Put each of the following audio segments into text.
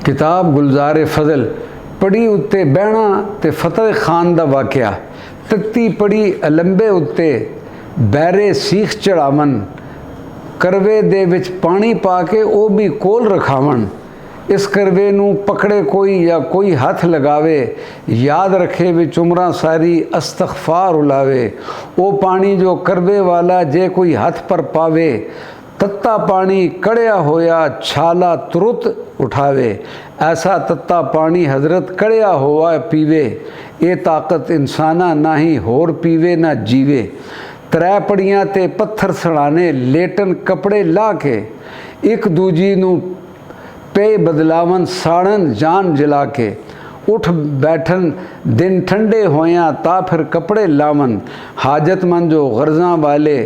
किताब गुलजार फजल पढ़ी उत्ते बहना ते फतेह खान दा वाक़या। तत्ती पढ़ी अलंबे उत्ते बैरे सीख चढ़ावन, करवे दे विच पानी पा के ओ भी कोल रखावन। इस करवे नू पकड़े कोई या कोई हथ लगावे, याद रखे विच उमरां सारी अस्तगफार उलावे। ओ पानी जो करवे वाला जे कोई हथ पर पावे, तत्ता पानी कड़िया होया छाला तुरत उठावे। ऐसा तत्ता पानी हजरत कड़िया होवा पीवे, ये ताकत इंसाना ना ही होर पीवे ना जीवे। त्रै पड़ियां ते पत्थर सड़ाने, लेटन कपड़े ला के, एक दूजी नू पे बदलावन साड़न जान जला के। उठ बैठन दिन ठंडे होया ता फिर कपड़े लावन, हाजतमंद जो गर्जा वाले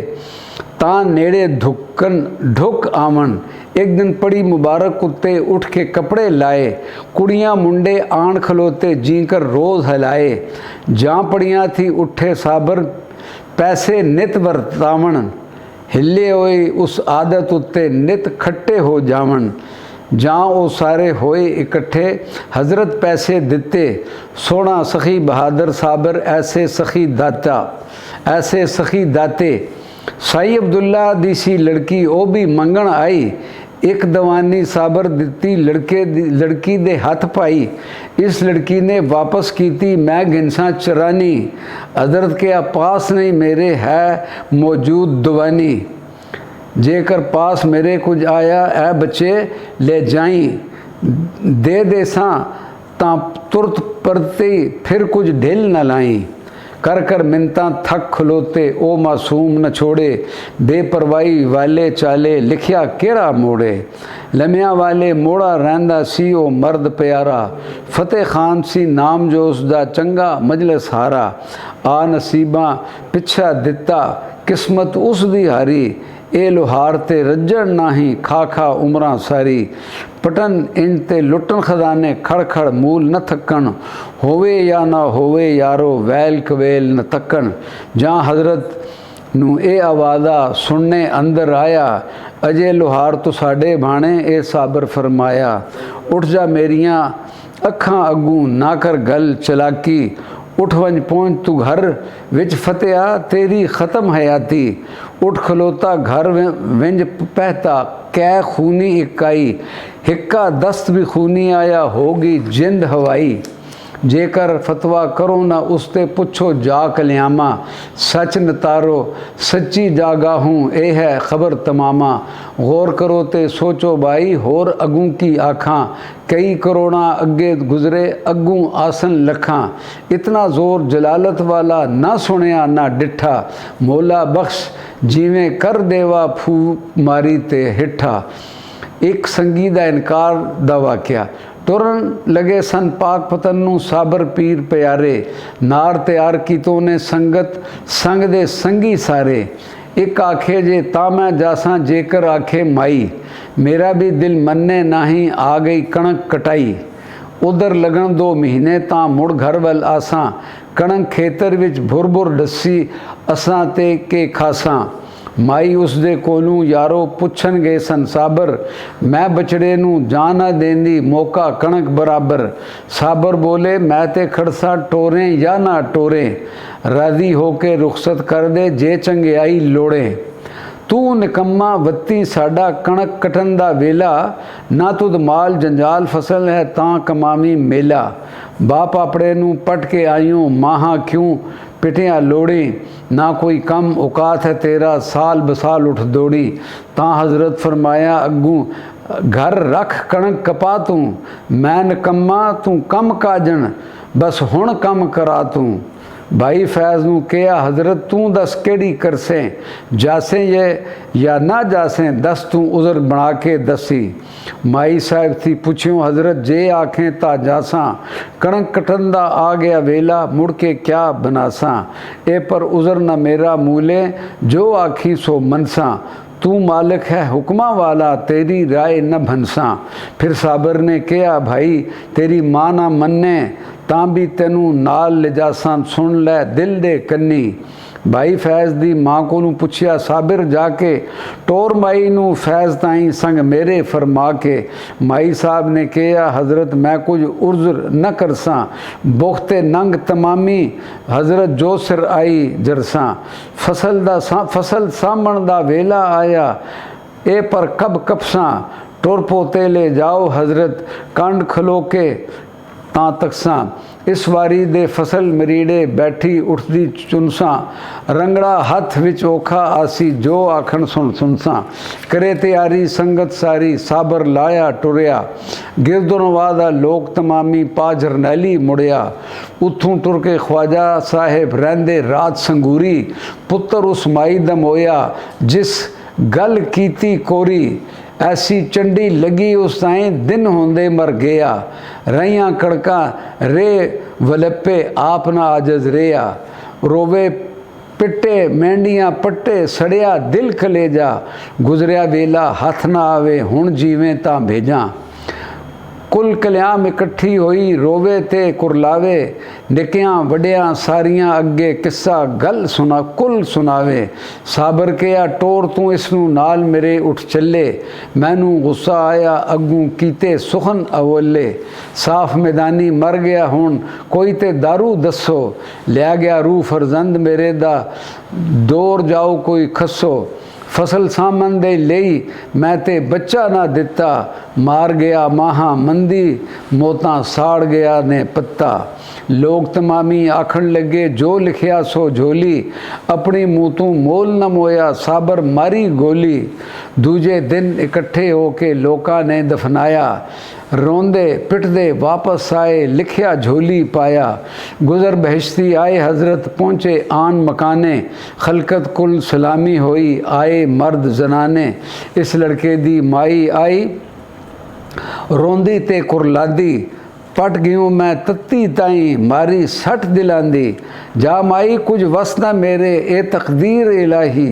ता नेड़े ढुक आवन। एक दिन पड़ी मुबारक कुत्ते उठ के कपड़े लाए, कुड़ियाँ मुंडे आन खलोते जीकर रोज़ हलाए। जहाँ पड़ियाँ थी उठे साबर पैसे नित वरतावन, हिले होए उस आदत उत्ते नित खट्टे हो जावन। जहाँ वो सारे होए इकट्ठे हजरत पैसे दिते, सोना सखी बहादुर साबर ऐसे सखी दाते। साई अब्दुल्ला दी सी लड़की ओ भी मंगण आई, एक दवानी साबर दिती लड़की दे हथ पाई। इस लड़की ने वापस कीती मैं गिनसा चरानी, हजरत के पास नहीं मेरे है मौजूद दवानी। जेकर पास मेरे कुछ आया ए बच्चे ले जाई, दे देसा ता तुरत परती फिर कुछ ढिल न लाई। कर कर मिन्नतां थक खलोते ओ मासूम न छोड़े, बेपरवाही वाले चाले लिखिया केड़ा मोड़े। लम्या वाले मोड़ा रहंदा सी ओ मर्द प्यारा, फतेह खान सी नाम जो उसदा चंगा मजलिस हारा। आ नसीबां पिछा दिता किस्मत उस दी हारी, ए लोहार ते रज्जण नाही खा खा उमरां सारी। पटन इंज ते लुटन खजाने खड़ खड़ मूल न थकन, होवे या ना होवे यारो वैल कवेल न तकन। जहाँ हजरत नू ए आवाज़ा सुनने अंदर आया, अजे लोहार तो साडे भाणे ए साबर फरमाया। उठ जा मेरियां अखां अगू ना कर गल चलाकी, उठ वंज पहुँच तू घर विच फतेहा तेरी ख़त्म हयाती। उठ खलोता घर विंज पहता कै खूनी इकाई, हिक्का दस्त भी खूनी आया होगी जिंद हवाई। जेकर फतवा करो ना उसते पुछो जा कल्यामा, सच नतारो सच्ची जागा हूँ ए है खबर तमामा। गौर करो ते सोचो भाई होर अगू की आखां, कई करोड़ा अगे गुजरे अगू आसन लखां। इतना जोर जलालत वाला ना सुनिया ना डिठा, मौला बख्श जिवें कर देवा फू मारी ते हिठा। एक संगी दा इनकार दा वाक़या। तुरन लगे सन पाक पतन नू साबर पीर प्यारे, नार तैयार की तो ने संगत संग दे संगी सारे। एक आखे जे ता मैं जासा जेकर आखे माई, मेरा भी दिल मन्ने नाही आ गई कणक कटाई। उधर लगन 2 महीने ता मुड़ घर वल आसा, कणक खेतर विच भुर भुर डसी असां ते के खासा। माई उस दे कोलू यारो पुछन गए सन साबर, मैं बछड़े नू जान ना देंदी मौका कणक बराबर। साबर बोले मैं ते खड़सा टोरे या ना टोरे, राजी होके रुखसत कर दे जे चंगियाई लोड़े। तू निकम्मा वत्ती साडा कणक कटन दा वेला, ना तुद माल जंजाल फसल है तां कमामी मेला। बाप अपड़े नू पट के आयूं माहा क्यों पिटिया लोड़ी, ना कोई कम औकात है तेरा साल बसाल उठ दौड़ी। तां हजरत फरमाया अग्गू घर रख कणक कपा तू, मैं नकम्मा तू कम काजन बस हुण कम करा तू। भाई फैज़ नू कहा हजरत तू दस केड़ी करसे, जासे ये या ना जासे दस तू उज़र बना के दसी। माई साहिब थी पुछ्यों हजरत जे आखें ता जासा, कणक कटन दा आ गया वेला मुड़ के क्या बनासा। ए पर उज़र न मेरा मूले जो आखी सो मनसा, तू मालिक है हुक्मा वाला तेरी राय न भनसा। फिर साबर ने कहा भाई तेरी माँ ना मन्ने तां भी तेनू नाल ले जासा, सुन लै दिल दे कन्नी। भाई फैज़ दी माँ को पुछया, साबिर जाके टोर माई नू फैज़ ताई संग मेरे फरमा के। माई साहब ने कहा, हज़रत मैं कुछ उर्ज़र न करसा, बोखते नंग तमामी हज़रत जो सिर आई जरसा। फसल सामण दा वेला आया, ए पर कब कपसा, टुर पोते ले जाओ हज़रत कंड खलो के तां तकसा। इस वारी दे फसल मरीड़े बैठी उठदी चुनसा, रंगड़ा हथ विच ओखा आसी जो आखण सुन सुनसा। करे तैयारी संगत सारी साबर लाया टुरया, गिरदोनवा दा लोक तमामी पा जरनैली मुड़िया। उथों टुर के ख्वाजा साहिब रहंदे रात संगूरी, पुत्र उस माई दा मोया जिस गल कीती कोरी। ऐसी चंडी लगी उस ताई दिन होंदे मर गया, रहियां कड़का रे वलपे आप ना आजज रेया। रोवे पिट्टे मेंढियां पट्टे सड़िया दिल कलेजा, गुजरिया वेला हथ ना आवे हुण जीवें तां भेजां। कुल कल्याम इकट्ठी होई रोवे ते कुरलावे, निकियां वड्डियां सारियां अगे किस्सा गल सुना कुल सुनावे। साबर किया टोर तू इसनू नाल मेरे उठ चले, मैनू गुस्सा आया अगू कीते सुखन अवले। साफ मैदानी मर गया हुण कोई ते दारू दसो, लिया गया रूह फरजंद मेरे दा दौर जाओ कोई खसो। फसल सामन दे लई मैं ते बच्चा ना दिता, मार गया माहा मंदी मौतां साड़ गया ने पत्ता। लोग तमामी आखण लगे जो लिखिया सो झोली, अपनी मुँह तू मोल न मोया साबर मारी गोली। दूजे दिन इकट्ठे होके लोका ने दफनाया, रोंदे पिटदे वापस आए लिखिया झोली पाया। गुजर बहिश्ती आए हज़रत पहुँचे आन मकाने, खलकत कुल सलामी होई आए मर्द जनाने। इस लड़के दी माई आई रोंदी ते कुरलादी, पट गयूं मैं तत्ती ताई मारी सट दिलांदी। जा माई कुछ वसना मेरे ए तकदीर इलाही,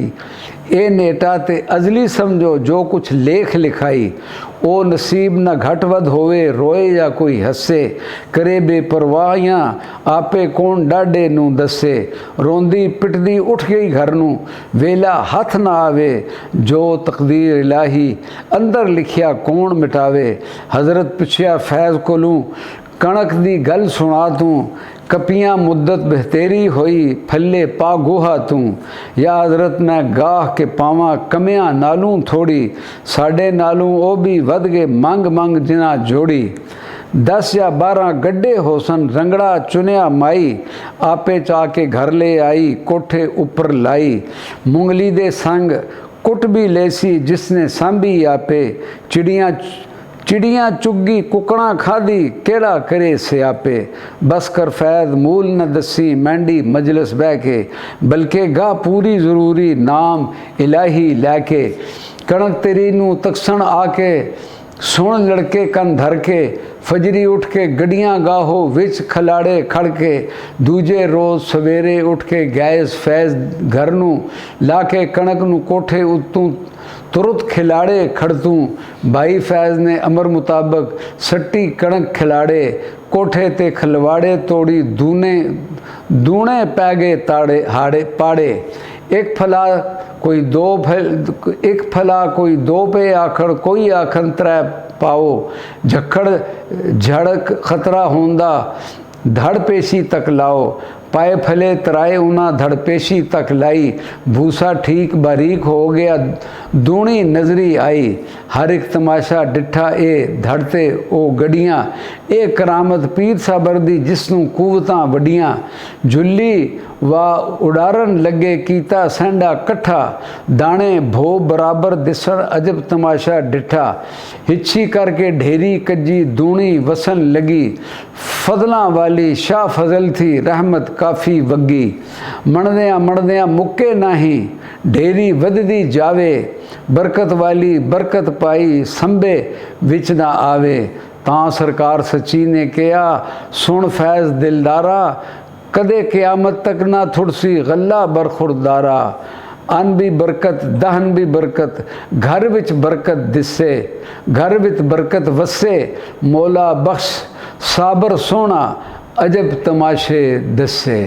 ए नेटा ते अजली समझो जो कुछ लेख लिखाई। ओ नसीब न घट वध होवे रोए या कोई हसे, करे बेपरवाहियां आपे कौन डाडे नू दसे। रोंदी पिटदी उठ गई घर नू वेला हथ ना आवे, जो तकदीर इलाही अंदर लिखिया कौन मिटावे। हज़रत पुछया फैज़ कोलू कणक दी गल सुना तू, कपियां मुद्दत बहतेरी होई फले पा गोहा तू। या हज़रत मैं गाह के पावां कमियां नालू थोड़ी, साढ़े नालू ओ भी वध गए मंग मंग जिना जोड़ी। 10 या 12 गड्ढे होसन रंगड़ा चुनिया माई, आपे चा के घर ले आई कोठे उपर लाई। मुंगली दे संग कुट भी लेसी जिसने सांभी आपे, चिड़ियाँ चुगी कुकड़ा खादी केड़ा करे स्यापे। बस कर फैद मूल न दसी मैंडी मजलिस बह के, बल्कि गा पूरी ज़रूरी नाम इलाही लैके। कणक तेरी नू तकसण आके सुन लड़के कन धर के, फजरी उठ के गड्डियां गाहो विच खलाड़े खड़के। दूजे रोज़ सवेरे उठ के गैस फैज़ घर नू लाके कणक नू कोठे उत्तों तुरत खिलाड़े खड़तूं। भाई फैज़ ने अमर मुताबिक सट्टी कणक खिलाड़े, कोठे ते खलवाड़े तोड़ी दूने पै गए ताड़े हाड़े पाड़े। एक फला कोई दो पे आखड़ कोई आखन त्रै पाओ, झक्खड़ झड़क खतरा होंदा धड़ पेशी तक लाओ। पाए फले तराए उना धड़पेशी तक लाई, भूसा ठीक बारीक हो गया दूनी नजरी आई। हर एक तमाशा डिठा ए धड़ते ओ गड्डियां, ए करामत पीर साबर दी जिसनू कुवतां वड्डियां। झुल्ली वा उड़ारन लगे कीता सेंडा कट्ठा, दाने भो बराबर दिसण अजब तमाशा डिठा। हिच्छी करके ढेरी कज्जी दूनी वसन लगी, फजलां वाली शाह फजल थी रहमत काफ़ी वगी। मणदियां मुक्के नाही ढेरी वधदी जावे, बरकत वाली बरकत पाई संभे विच ना आवे। तां सरकार सच्ची ने कहा सुन फैज़ दिलदारा, कदे क़यामत तक ना थुड़सी गल्ला बरखुरदारा। अन भी बरकत दहन भी बरकत, घर विच बरकत दिसे, घर विच बरकत वसे। मौला बख्श साबर सोना अजब तमाशे दसे।